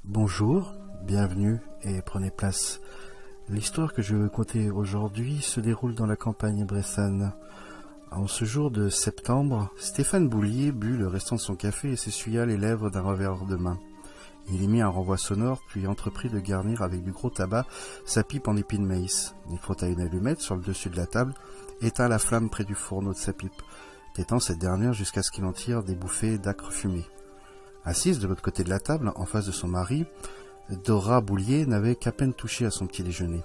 Bonjour, bienvenue et prenez place. L'histoire que je vais conter aujourd'hui se déroule dans la campagne bressane. En ce jour de septembre, Stéphane Boulier but le restant de son café et s'essuya les lèvres d'un revers de main. Il y mit un renvoi sonore, puis entreprit de garnir avec du gros tabac sa pipe en épis de maïs. Il frotta une allumette sur le dessus de la table, éteint la flamme près du fourneau de sa pipe, tétant cette dernière jusqu'à ce qu'il en tire des bouffées d'âcre fumée. Assise de l'autre côté de la table, en face de son mari, Dora Boulier n'avait qu'à peine touché à son petit déjeuner.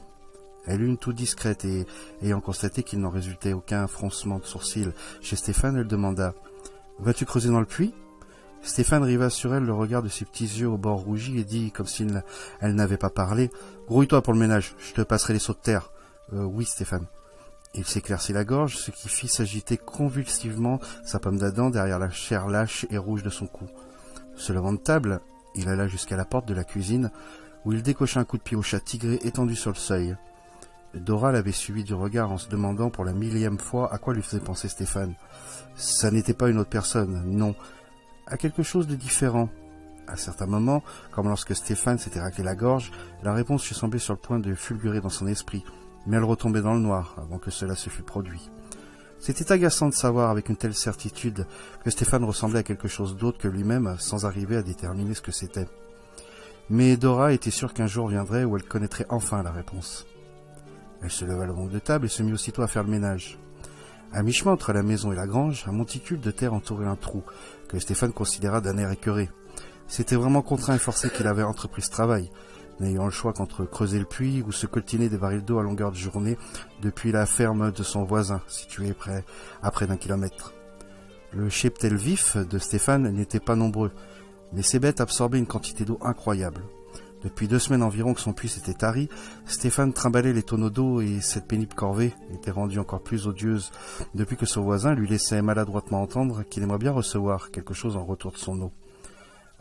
Elle eut une toux discrète et, ayant constaté qu'il n'en résultait aucun froncement de sourcils chez Stéphane, elle demanda « Vas-tu creuser dans le puits ?» Stéphane riva sur elle le regard de ses petits yeux au bord rougis et dit, comme si elle n'avait pas parlé « Grouille-toi pour le ménage, je te passerai les seaux de terre. »« Oui, Stéphane. » Il s'éclaircit la gorge, ce qui fit s'agiter convulsivement sa pomme d'Adam derrière la chair lâche et rouge de son cou. Se levant de table, il alla jusqu'à la porte de la cuisine, où il décocha un coup de pied au chat tigré étendu sur le seuil. Dora l'avait suivi du regard en se demandant pour la millième fois à quoi lui faisait penser Stéphane. Ça n'était pas une autre personne, non, à quelque chose de différent. À certains moments, comme lorsque Stéphane s'était raclé la gorge, la réponse lui semblait sur le point de fulgurer dans son esprit, mais elle retombait dans le noir avant que cela se fût produit. C'était agaçant de savoir avec une telle certitude que Stéphane ressemblait à quelque chose d'autre que lui-même, sans arriver à déterminer ce que c'était. Mais Dora était sûre qu'un jour viendrait où elle connaîtrait enfin la réponse. Elle se leva le long de table et se mit aussitôt à faire le ménage. À mi-chemin entre la maison et la grange, un monticule de terre entourait un trou, que Stéphane considéra d'un air écœuré. C'était vraiment contraint et forcé qu'il avait entrepris ce travail, n'ayant le choix qu'entre creuser le puits ou se coltiner des barils d'eau à longueur de journée depuis la ferme de son voisin, située à près d'1 kilomètre. Le cheptel vif de Stéphane n'était pas nombreux, mais ces bêtes absorbaient une quantité d'eau incroyable. Depuis 2 semaines environ que son puits s'était tari, Stéphane trimballait les tonneaux d'eau et cette pénible corvée était rendue encore plus odieuse depuis que son voisin lui laissait maladroitement entendre qu'il aimerait bien recevoir quelque chose en retour de son eau.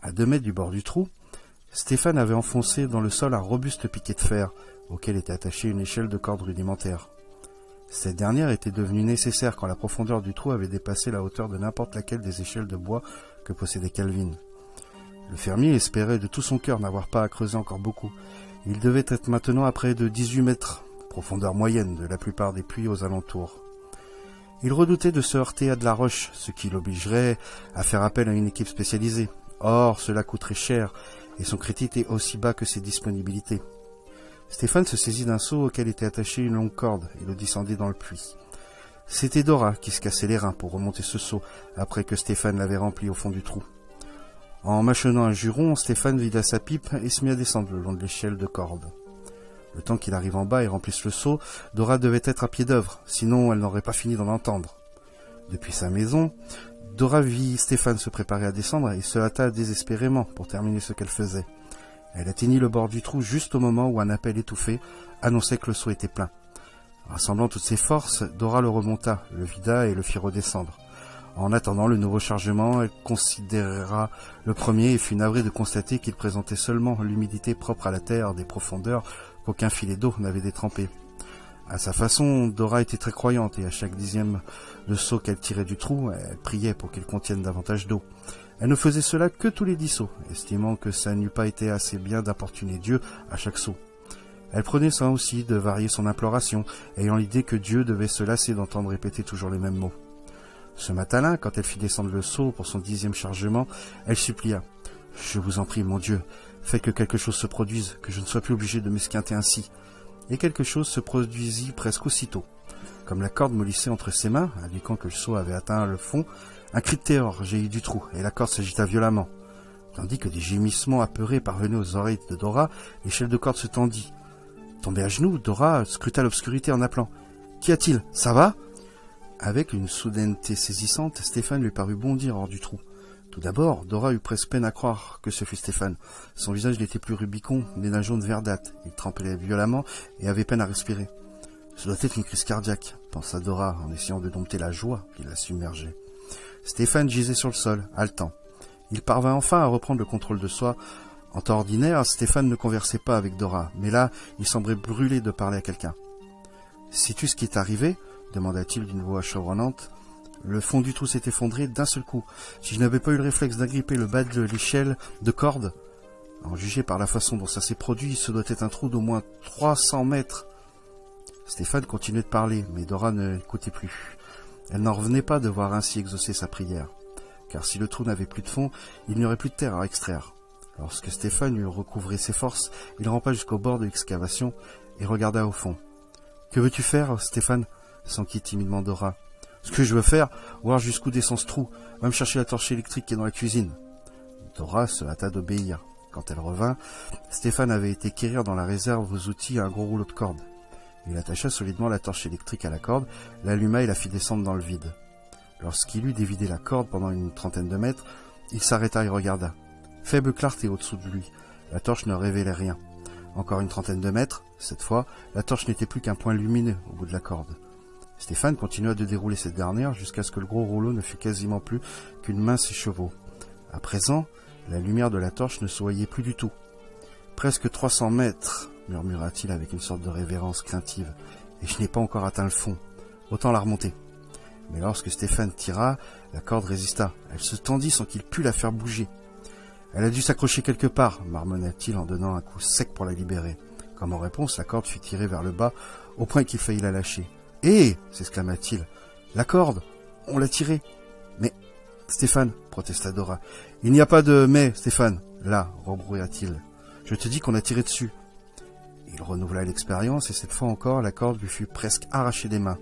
À 2 mètres du bord du trou, Stéphane avait enfoncé dans le sol un robuste piquet de fer, auquel était attachée une échelle de corde rudimentaire. Cette dernière était devenue nécessaire quand la profondeur du trou avait dépassé la hauteur de n'importe laquelle des échelles de bois que possédait Calvin. Le fermier espérait de tout son cœur n'avoir pas à creuser encore beaucoup. Il devait être maintenant à près de 18 mètres, profondeur moyenne de la plupart des puits aux alentours. Il redoutait de se heurter à de la roche, ce qui l'obligerait à faire appel à une équipe spécialisée. Or, cela coûterait cher, et son crédit était aussi bas que ses disponibilités. Stéphane se saisit d'un seau auquel était attachée une longue corde et le descendit dans le puits. C'était Dora qui se cassait les reins pour remonter ce seau après que Stéphane l'avait rempli au fond du trou. En mâchonnant un juron, Stéphane vida sa pipe et se mit à descendre le long de l'échelle de corde. Le temps qu'il arrive en bas et remplisse le seau, Dora devait être à pied d'œuvre, sinon elle n'aurait pas fini d'en entendre. Depuis sa maison, Dora vit Stéphane se préparer à descendre et se hâta désespérément pour terminer ce qu'elle faisait. Elle atteignit le bord du trou juste au moment où un appel étouffé annonçait que le seau était plein. Rassemblant toutes ses forces, Dora le remonta, le vida et le fit redescendre. En attendant le nouveau chargement, elle considéra le premier et fut navrée de constater qu'il présentait seulement l'humidité propre à la terre des profondeurs qu'aucun filet d'eau n'avait détrempé. À sa façon, Dora était très croyante et à chaque 10e de seau qu'elle tirait du trou, elle priait pour qu'il contienne davantage d'eau. Elle ne faisait cela que tous les 10 seaux, estimant que ça n'eût pas été assez bien d'importuner Dieu à chaque seau. Elle prenait soin aussi de varier son imploration, ayant l'idée que Dieu devait se lasser d'entendre répéter toujours les mêmes mots. Ce matin-là, quand elle fit descendre le seau pour son 10e chargement, elle supplia « Je vous en prie, mon Dieu, faites que quelque chose se produise, que je ne sois plus obligé de m'esquinter ainsi. » Et quelque chose se produisit presque aussitôt. Comme la corde mollissait entre ses mains, indiquant que le seau avait atteint le fond, un cri de terreur jaillit du trou, et la corde s'agita violemment. Tandis que des gémissements apeurés parvenaient aux oreilles de Dora, l'échelle de corde se tendit. Tombée à genoux, Dora scruta l'obscurité en appelant « Qu'y a-t-il? Ça va ?» Avec une soudaineté saisissante, Stéphane lui parut bondir hors du trou. Tout d'abord, Dora eut presque peine à croire que ce fût Stéphane. Son visage n'était plus Rubicon, mais d'un jaune verdâtre. Il tremblait violemment et avait peine à respirer. « Ce doit être une crise cardiaque », pensa Dora en essayant de dompter la joie qui la submergeait. Stéphane gisait sur le sol, haletant. Il parvint enfin à reprendre le contrôle de soi. En temps ordinaire, Stéphane ne conversait pas avec Dora, mais là, il semblait brûler de parler à quelqu'un. « Sais-tu ce qui est arrivé ?» demanda-t-il d'une voix chevronnante. Le fond du trou s'est effondré d'un seul coup. Si je n'avais pas eu le réflexe d'agripper le bas de l'échelle de corde... En juger par la façon dont ça s'est produit, ce doit être un trou d'au moins 300 mètres. Stéphane continuait de parler, mais Dora ne l'écoutait plus. Elle n'en revenait pas de voir ainsi exaucer sa prière. Car si le trou n'avait plus de fond, il n'y aurait plus de terre à extraire. Lorsque Stéphane eut recouvré ses forces, il rampa jusqu'au bord de l'excavation et regarda au fond. « Que veux-tu faire, Stéphane » s'enquit timidement Dora. « Ce que je veux faire, voir jusqu'où descend ce trou. Va me chercher la torche électrique qui est dans la cuisine. » Dora se hâta d'obéir. Quand elle revint, Stéphane avait été quérir dans la réserve aux outils un gros rouleau de corde. Il attacha solidement la torche électrique à la corde, l'alluma et la fit descendre dans le vide. Lorsqu'il eut dévidé la corde pendant une trentaine de mètres, il s'arrêta et regarda. Faible clarté au-dessous de lui. La torche ne révélait rien. Encore une trentaine de mètres. Cette fois, la torche n'était plus qu'un point lumineux au bout de la corde. Stéphane continua de dérouler cette dernière jusqu'à ce que le gros rouleau ne fût quasiment plus qu'une mince écheveau. À présent, la lumière de la torche ne se voyait plus du tout. « Presque 300 mètres !» murmura-t-il avec une sorte de révérence craintive. « Et je n'ai pas encore atteint le fond. Autant la remonter. » Mais lorsque Stéphane tira, la corde résista. Elle se tendit sans qu'il pût la faire bouger. « Elle a dû s'accrocher quelque part, » marmonna-t-il en donnant un coup sec pour la libérer. Comme en réponse, la corde fut tirée vers le bas, au point qu'il faillit la lâcher. « Hé !» s'exclama-t-il. « La corde ! On l'a tirée !»« Mais, Stéphane !» protesta Dora. « Il n'y a pas de « mais », Stéphane !» Là, rebrouilla-t-il. « Je te dis qu'on a tiré dessus. » Il renouvela l'expérience et cette fois encore, la corde lui fut presque arrachée des mains.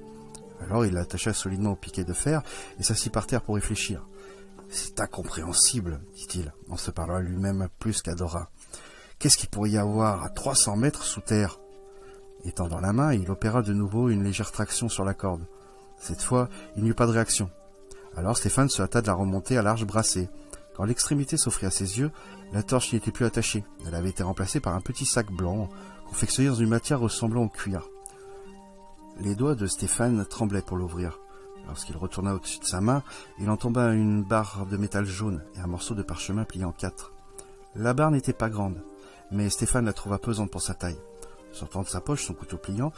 Alors il l'attacha solidement au piquet de fer et s'assit par terre pour réfléchir. « C'est incompréhensible, dit-il, en se parlant à lui-même plus qu'à Dora. Qu'est-ce qu'il pourrait y avoir à 300 mètres sous terre ?» Étendant la main, il opéra de nouveau une légère traction sur la corde. Cette fois, il n'y eut pas de réaction. Alors Stéphane se hâta de la remonter à large brassée. Quand l'extrémité s'offrit à ses yeux, la torche n'y était plus attachée. Elle avait été remplacée par un petit sac blanc, confectionné dans une matière ressemblant au cuir. Les doigts de Stéphane tremblaient pour l'ouvrir. Lorsqu'il retourna au-dessus de sa main, il en tomba une barre de métal jaune et un morceau de parchemin plié en 4. La barre n'était pas grande, mais Stéphane la trouva pesante pour sa taille. Sortant de sa poche son couteau pliant,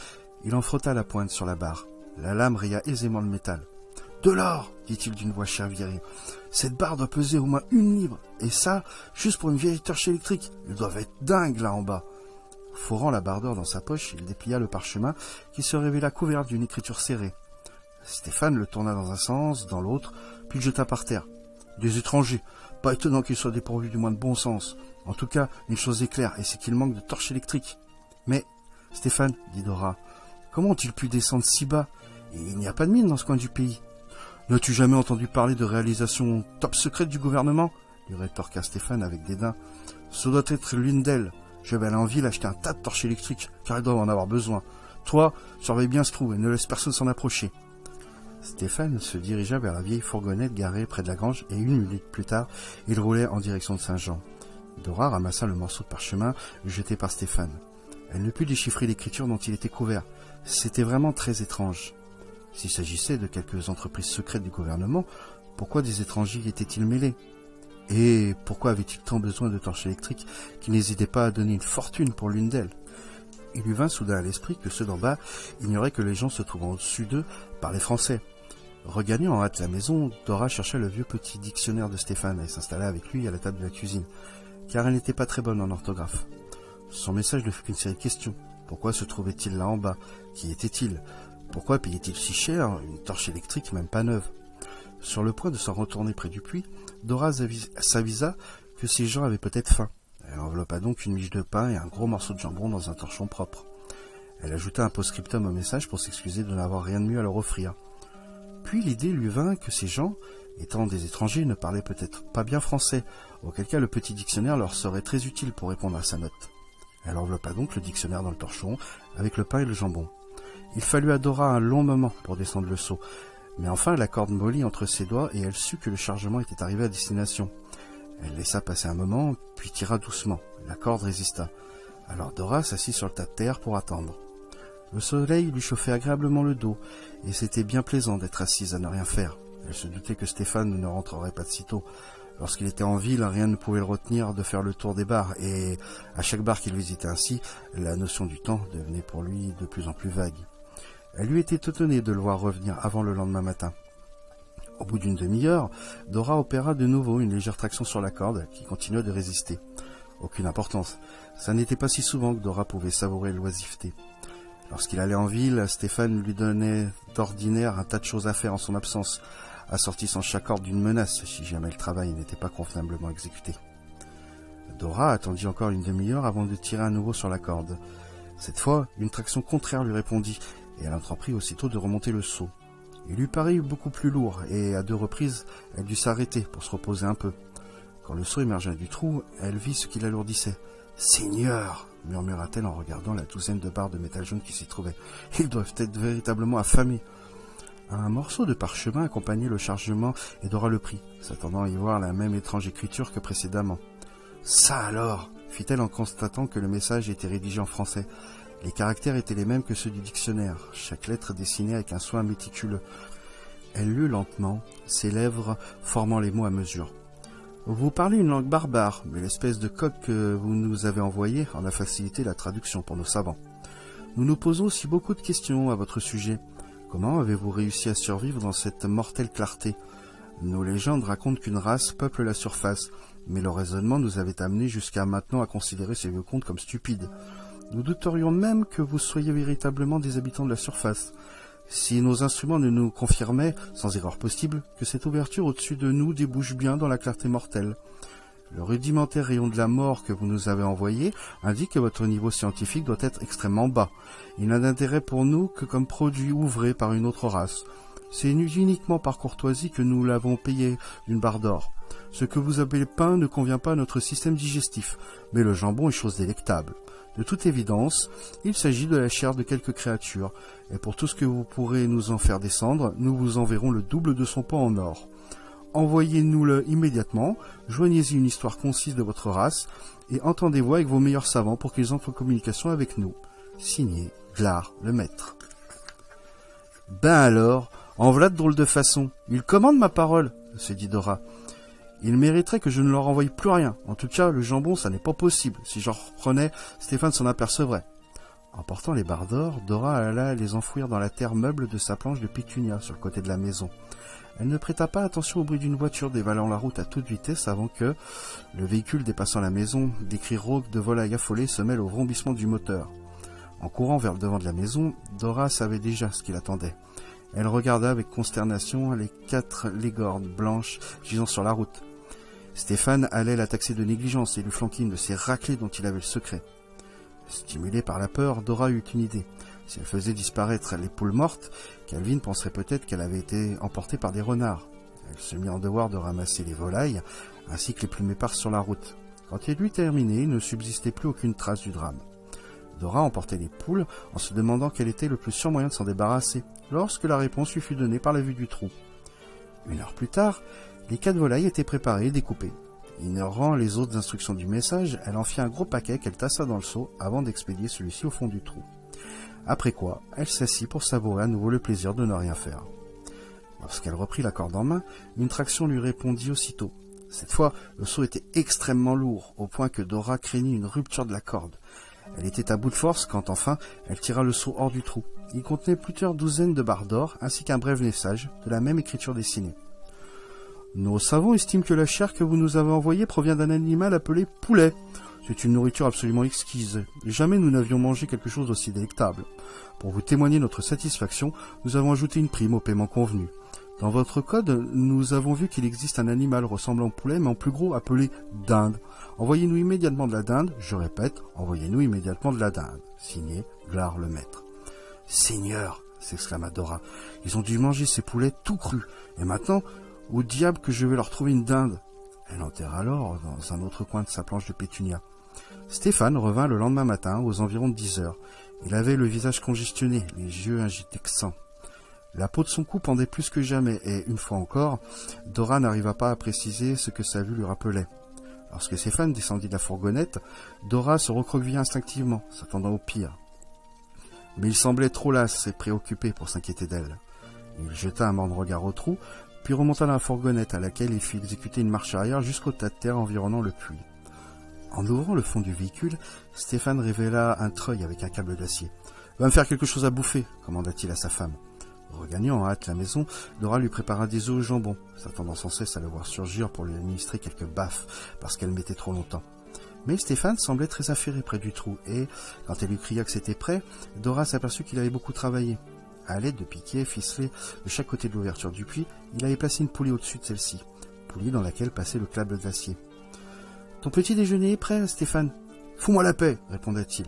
il en frotta la pointe sur la barre. La lame raya aisément le métal. « De l'or !» dit-il d'une voix chavirée. « Cette barre doit peser au moins 1 livre, et ça, juste pour une vieille torche électrique. Ils doivent être dingues là en bas. » Fourrant la barre d'or dans sa poche, il déplia le parchemin qui se révéla couvert d'une écriture serrée. Stéphane le tourna dans un sens, dans l'autre, puis le jeta par terre. « Des étrangers, pas étonnant qu'ils soient dépourvus du moins de bon sens. En tout cas, une chose est claire, et c'est qu'il manque de torche électrique. »« Mais, Stéphane, dit Dora, comment ont-ils pu descendre si bas? Et il n'y a pas de mine dans ce coin du pays. »« N'as-tu jamais entendu parler de réalisation top secrète du gouvernement ?» lui rétorqua Stéphane avec dédain. « Ce doit être l'une d'elles. Je vais aller en ville acheter un tas de torches électriques, car ils doivent en avoir besoin. Toi, surveille bien ce trou et ne laisse personne s'en approcher. » Stéphane se dirigea vers la vieille fourgonnette garée près de la grange et 1 minute plus tard, il roulait en direction de Saint-Jean. Dora ramassa le morceau de parchemin jeté par Stéphane. Elle ne put déchiffrer l'écriture dont il était couvert. C'était vraiment très étrange. S'il s'agissait de quelques entreprises secrètes du gouvernement, pourquoi des étrangers étaient-ils mêlés? Et pourquoi avait-il tant besoin de torches électriques qu'il n'hésitait pas à donner une fortune pour l'une d'elles? Il lui vint soudain à l'esprit que ceux d'en bas ignoraient que les gens se trouvant au-dessus d'eux parlaient français. Regagnant en hâte la maison, Dora chercha le vieux petit dictionnaire de Stéphane et s'installa avec lui à la table de la cuisine, car elle n'était pas très bonne en orthographe. Son message ne fut qu'une série de questions. Pourquoi se trouvait-il là en bas? Qui était-il? Pourquoi payait-il si cher une torche électrique même pas neuve? Sur le point de s'en retourner près du puits, Dora s'avisa que ces gens avaient peut-être faim. Elle enveloppa donc une miche de pain et un gros morceau de jambon dans un torchon propre. Elle ajouta un post-scriptum au message pour s'excuser de n'avoir rien de mieux à leur offrir. Puis l'idée lui vint que ces gens, étant des étrangers, ne parlaient peut-être pas bien français, auquel cas le petit dictionnaire leur serait très utile pour répondre à sa note. Elle enveloppa donc le dictionnaire dans le torchon, avec le pain et le jambon. Il fallut à Dora un long moment pour descendre le seau, mais enfin la corde mollit entre ses doigts et elle sut que le chargement était arrivé à destination. Elle laissa passer un moment, puis tira doucement. La corde résista. Alors Dora s'assit sur le tas de terre pour attendre. Le soleil lui chauffait agréablement le dos, et c'était bien plaisant d'être assise à ne rien faire. Elle se doutait que Stéphane ne rentrerait pas de sitôt. Lorsqu'il était en ville, rien ne pouvait le retenir de faire le tour des bars, et à chaque bar qu'il visitait ainsi, la notion du temps devenait pour lui de plus en plus vague. Elle lui était étonnée de le voir revenir avant le lendemain matin. Au bout d'une demi-heure, Dora opéra de nouveau une légère traction sur la corde, qui continua de résister. Aucune importance. Ça n'était pas si souvent que Dora pouvait savourer l'oisiveté. Lorsqu'il allait en ville, Stéphane lui donnait d'ordinaire un tas de choses à faire en son absence, assortissant chaque ordre d'une menace si jamais le travail n'était pas convenablement exécuté. Dora attendit encore une demi-heure avant de tirer à nouveau sur la corde. Cette fois, une traction contraire lui répondit, et elle entreprit aussitôt de remonter le seau. Il lui parut beaucoup plus lourd, et à 2 reprises, elle dut s'arrêter pour se reposer un peu. Quand le seau émergea du trou, elle vit ce qui l'alourdissait. « Seigneur !» murmura-t-elle en regardant la douzaine de barres de métal jaune qui s'y trouvaient. « Ils doivent être véritablement affamés !» Un morceau de parchemin accompagnait le chargement et Dora le prit, s'attendant à y voir la même étrange écriture que précédemment. « Ça alors !» fit-elle en constatant que le message était rédigé en français. Les caractères étaient les mêmes que ceux du dictionnaire, chaque lettre dessinée avec un soin méticuleux. Elle lut lentement, ses lèvres formant les mots à mesure. « Vous parlez une langue barbare, mais l'espèce de code que vous nous avez envoyé en a facilité la traduction pour nos savants. Nous nous posons aussi beaucoup de questions à votre sujet. Comment avez-vous réussi à survivre dans cette mortelle clarté? Nos légendes racontent qu'une race peuple la surface, mais le raisonnement nous avait amené jusqu'à maintenant à considérer ces vieux contes comme stupides. Nous douterions même que vous soyez véritablement des habitants de la surface. Si nos instruments ne nous confirmaient, sans erreur possible, que cette ouverture au-dessus de nous débouche bien dans la clarté mortelle. Le rudimentaire rayon de la mort que vous nous avez envoyé indique que votre niveau scientifique doit être extrêmement bas. Il n'a d'intérêt pour nous que comme produit ouvré par une autre race. C'est uniquement par courtoisie que nous l'avons payé d'une barre d'or. Ce que vous appelez pain ne convient pas à notre système digestif, mais le jambon est chose délectable. De toute évidence, il s'agit de la chair de quelques créatures, et pour tout ce que vous pourrez nous en faire descendre, nous vous enverrons le double de son poids en or. Envoyez-nous-le immédiatement, joignez-y une histoire concise de votre race, et entendez-vous avec vos meilleurs savants pour qu'ils entrent en communication avec nous. Signé Glar, le maître. Ben alors, en voilà de drôle de façon. Il commande ma parole, se dit Dora. Il mériterait que je ne leur envoie plus rien. En tout cas, le jambon, ça n'est pas possible. Si j'en reprenais, Stéphane s'en apercevrait. En portant les barres d'or, Dora alla les enfouir dans la terre meuble de sa planche de pétunia sur le côté de la maison. Elle ne prêta pas attention au bruit d'une voiture dévalant la route à toute vitesse avant que, le véhicule dépassant la maison, des cris rauques de volailles affolées se mêlent au vrombissement du moteur. En courant vers le devant de la maison, Dora savait déjà ce qui l'attendait. Elle regarda avec consternation les 4 légordes blanches gisant sur la route. Stéphane allait la taxer de négligence et lui flanquer une de ces raclées dont il avait le secret. Stimulée par la peur, Dora eut une idée. Si elle faisait disparaître les poules mortes, Calvin penserait peut-être qu'elle avait été emportée par des renards. Elle se mit en devoir de ramasser les volailles, ainsi que les plumes éparses sur la route. Quand elle eut terminé, il ne subsistait plus aucune trace du drame. Dora emportait les poules en se demandant quel était le plus sûr moyen de s'en débarrasser, lorsque la réponse lui fut donnée par la vue du trou. 1 heure plus tard, les 4 volailles étaient préparées et découpées. Ignorant les autres instructions du message, elle en fit un gros paquet qu'elle tassa dans le seau avant d'expédier celui-ci au fond du trou. Après quoi, elle s'assit pour savourer à nouveau le plaisir de ne rien faire. Lorsqu'elle reprit la corde en main, une traction lui répondit aussitôt. Cette fois, le seau était extrêmement lourd, au point que Dora craignit une rupture de la corde. Elle était à bout de force quand enfin, elle tira le seau hors du trou. Il contenait plusieurs douzaines de barres d'or, ainsi qu'un bref message, de la même écriture dessinée. Nos savants estiment que la chair que vous nous avez envoyée provient d'un animal appelé poulet. C'est une nourriture absolument exquise. Jamais nous n'avions mangé quelque chose d'aussi délectable. Pour vous témoigner notre satisfaction, nous avons ajouté une prime au paiement convenu. Dans votre code, nous avons vu qu'il existe un animal ressemblant au poulet, mais en plus gros, appelé dinde. Envoyez-nous immédiatement de la dinde. Je répète, envoyez-nous immédiatement de la dinde. Signé Glar, le maître. Seigneur, s'exclama Dora, ils ont dû manger ces poulets tout crus. Et maintenant, au diable que je vais leur trouver une dinde. Elle enterra alors dans un autre coin de sa planche de pétunia. Stéphane revint le lendemain matin aux environs de 10 heures. Il avait le visage congestionné, les yeux agités de sang. La peau de son cou pendait plus que jamais et, une fois encore, Dora n'arriva pas à préciser ce que sa vue lui rappelait. Lorsque Stéphane descendit de la fourgonnette, Dora se recroquevilla instinctivement, s'attendant au pire. Mais il semblait trop las et préoccupé pour s'inquiéter d'elle. Il jeta un morne regard au trou, puis remonta dans la fourgonnette à laquelle il fit exécuter une marche arrière jusqu'au tas de terre environnant le puits. En ouvrant le fond du véhicule, Stéphane révéla un treuil avec un câble d'acier. « Va me faire quelque chose à bouffer » commanda-t-il à sa femme. Regagnant en hâte la maison, Dora lui prépara des œufs au jambon, s'attendant sans cesse à le voir surgir pour lui administrer quelques baffes, parce qu'elle mettait trop longtemps. Mais Stéphane semblait très affairé près du trou, et, quand elle lui cria que c'était prêt, Dora s'aperçut qu'il avait beaucoup travaillé. À l'aide de piquets ficelés de chaque côté de l'ouverture du puits, il avait placé une poulie au-dessus de celle-ci, poulie dans laquelle passait le câble d'acier. « Ton petit déjeuner est prêt, Stéphane ?»« Fous-moi la paix !» répondait-il.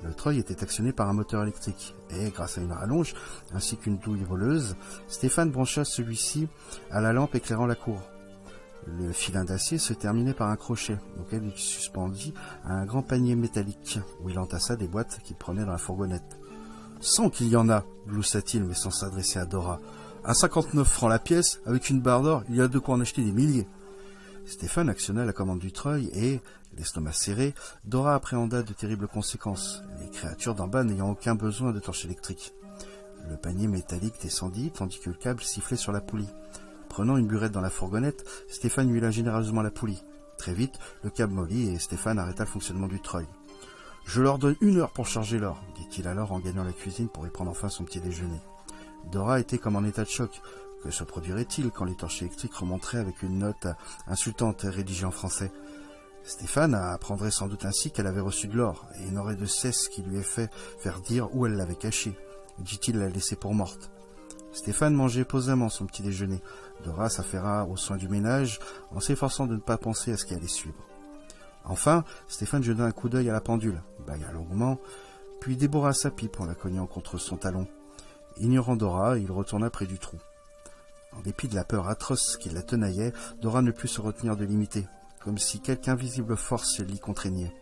Le treuil était actionné par un moteur électrique, et grâce à une rallonge, ainsi qu'une douille voleuse, Stéphane brancha celui-ci à la lampe éclairant la cour. Le filin d'acier se terminait par un crochet, auquel il suspendit à un grand panier métallique, où il entassa des boîtes qu'il prenait dans la fourgonnette. « 100 qu'il y en a !» gloussa-t-il, mais sans s'adresser à Dora. « À 59 francs la pièce, avec une barre d'or, il y a de quoi en acheter des milliers. » Stéphane actionna la commande du treuil et, l'estomac serré, Dora appréhenda de terribles conséquences, les créatures d'en bas n'ayant aucun besoin de torches électriques. Le panier métallique descendit, tandis que le câble sifflait sur la poulie. Prenant une burette dans la fourgonnette, Stéphane huila généreusement la poulie. Très vite, le câble mollit et Stéphane arrêta le fonctionnement du treuil. « Je leur donne 1 heure pour charger l'or, » dit-il alors en gagnant la cuisine pour y prendre enfin son petit déjeuner. Dora était comme en état de choc. Que se produirait-il quand les torches électriques remonteraient avec une note insultante rédigée en français? Stéphane apprendrait sans doute ainsi qu'elle avait reçu de l'or, et n'aurait de cesse qui lui ait fait faire dire où elle l'avait caché. Dit-il la laisser pour morte. Stéphane mangeait posément son petit déjeuner. Dora s'affaira aux soins du ménage, en s'efforçant de ne pas penser à ce qui allait suivre. Enfin, Stéphane jeta un coup d'œil à la pendule, bailla longuement, puis déborra sa pipe en la cognant contre son talon. Ignorant Dora, il retourna près du trou. En dépit de la peur atroce qui la tenaillait, Dora ne put se retenir de l'imiter, comme si quelque invisible force l'y contraignait.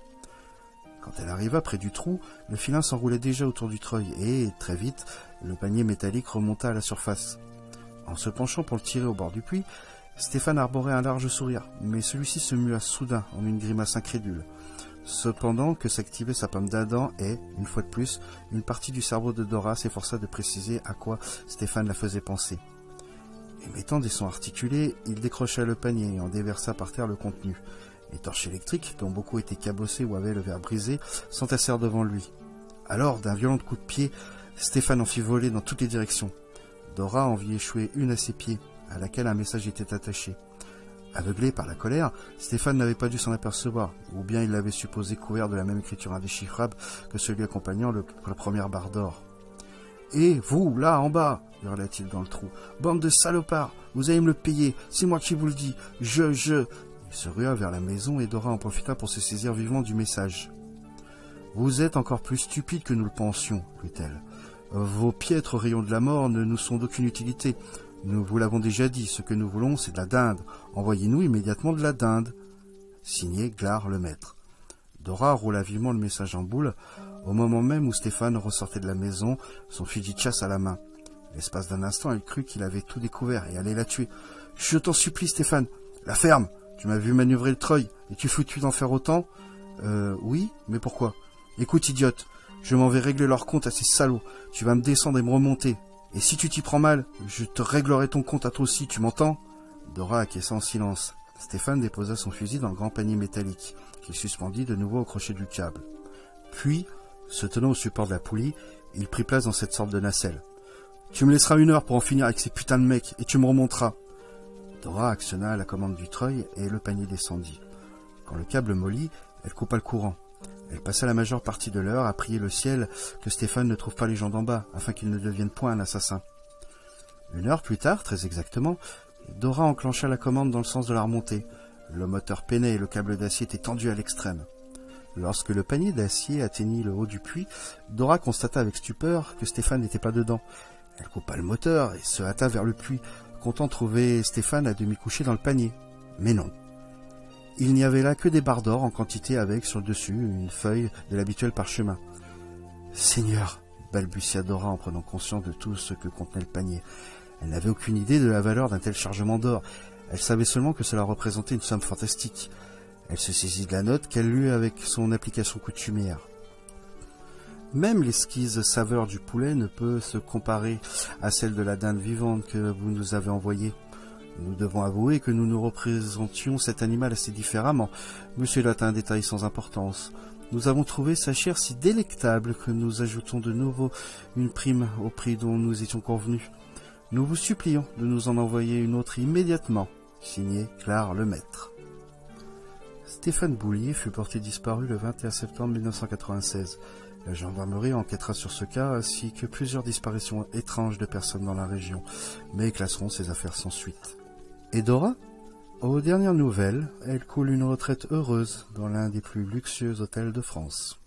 Quand elle arriva près du trou, le filin s'enroulait déjà autour du treuil et, très vite, le panier métallique remonta à la surface. En se penchant pour le tirer au bord du puits, Stéphane arborait un large sourire, mais celui-ci se mua soudain en une grimace incrédule. Cependant que s'activait sa pomme d'Adam et, une fois de plus, une partie du cerveau de Dora s'efforça de préciser à quoi Stéphane la faisait penser. Émettant des sons articulés, il décrocha le panier et en déversa par terre le contenu. Les torches électriques, dont beaucoup étaient cabossées ou avaient le verre brisé, s'entassèrent devant lui. Alors, d'un violent coup de pied, Stéphane en fit voler dans toutes les directions. Dora en vit échouer une à ses pieds, à laquelle un message était attaché. Aveuglé par la colère, Stéphane n'avait pas dû s'en apercevoir, ou bien il l'avait supposé couvert de la même écriture indéchiffrable que celui accompagnant la première barre d'or. « Et vous, là, en bas !» hurla-t-il dans le trou. « Bande de salopards, vous allez me le payer, c'est moi qui vous le dis, je... » Il se rua vers la maison et Dora en profita pour se saisir vivement du message. « Vous êtes encore plus stupide que nous le pensions, » lut-elle. « Vos piètres rayons de la mort ne nous sont d'aucune utilité. Nous vous l'avons déjà dit, ce que nous voulons, c'est de la dinde. Envoyez-nous immédiatement de la dinde. » Signé Glare le maître. Dora roula vivement le message en boule, au moment même où Stéphane ressortait de la maison, son fusil de chasse à la main. L'espace d'un instant, elle crut qu'il avait tout découvert et allait la tuer. « Je t'en supplie, Stéphane, la ferme. Tu m'as vu manœuvrer le treuil, et tu foutu d'en faire autant ?»« Oui, mais pourquoi ?»« Écoute, idiote, je m'en vais régler leur compte à ces salauds. Tu vas me descendre et me remonter. Et si tu t'y prends mal, je te réglerai ton compte à toi aussi, tu m'entends ?» Dora acquiesça en silence. Stéphane déposa son fusil dans le grand panier métallique, qu'il suspendit de nouveau au crochet du câble. Puis, se tenant au support de la poulie, il prit place dans cette sorte de nacelle. « Tu me laisseras 1 heure pour en finir avec ces putains de mecs, et tu me remonteras. » Dora actionna la commande du treuil et le panier descendit. Quand le câble mollit, elle coupa le courant. Elle passa la majeure partie de l'heure à prier le ciel que Stéphane ne trouve pas les gens d'en bas, afin qu'il ne devienne point un assassin. 1 heure plus tard, très exactement, Dora enclencha la commande dans le sens de la remontée. Le moteur peinait et le câble d'acier était tendu à l'extrême. Lorsque le panier d'acier atteignit le haut du puits, Dora constata avec stupeur que Stéphane n'était pas dedans. Elle coupa le moteur et se hâta vers le puits, comptant trouver Stéphane à demi couché dans le panier. Mais non. Il n'y avait là que des barres d'or en quantité avec, sur le dessus, une feuille de l'habituel parchemin. « Seigneur !» balbutia Dora en prenant conscience de tout ce que contenait le panier. Elle n'avait aucune idée de la valeur d'un tel chargement d'or. Elle savait seulement que cela représentait une somme fantastique. Elle se saisit de la note qu'elle lut avec son application coutumière. Même l'esquisse saveur du poulet ne peut se comparer à celle de la dinde vivante que vous nous avez envoyée. Nous devons avouer que nous nous représentions cet animal assez différemment, mais cela est un détail sans importance. Nous avons trouvé sa chair si délectable que nous ajoutons de nouveau une prime au prix dont nous étions convenus. Nous vous supplions de nous en envoyer une autre immédiatement. Signé Clare le maître. Stéphane Boulier fut porté disparu le 21 septembre 1996. La gendarmerie enquêtera sur ce cas ainsi que plusieurs disparitions étranges de personnes dans la région, mais classeront ces affaires sans suite. Et Dora ? Aux dernières nouvelles, elle coule une retraite heureuse dans l'un des plus luxueux hôtels de France.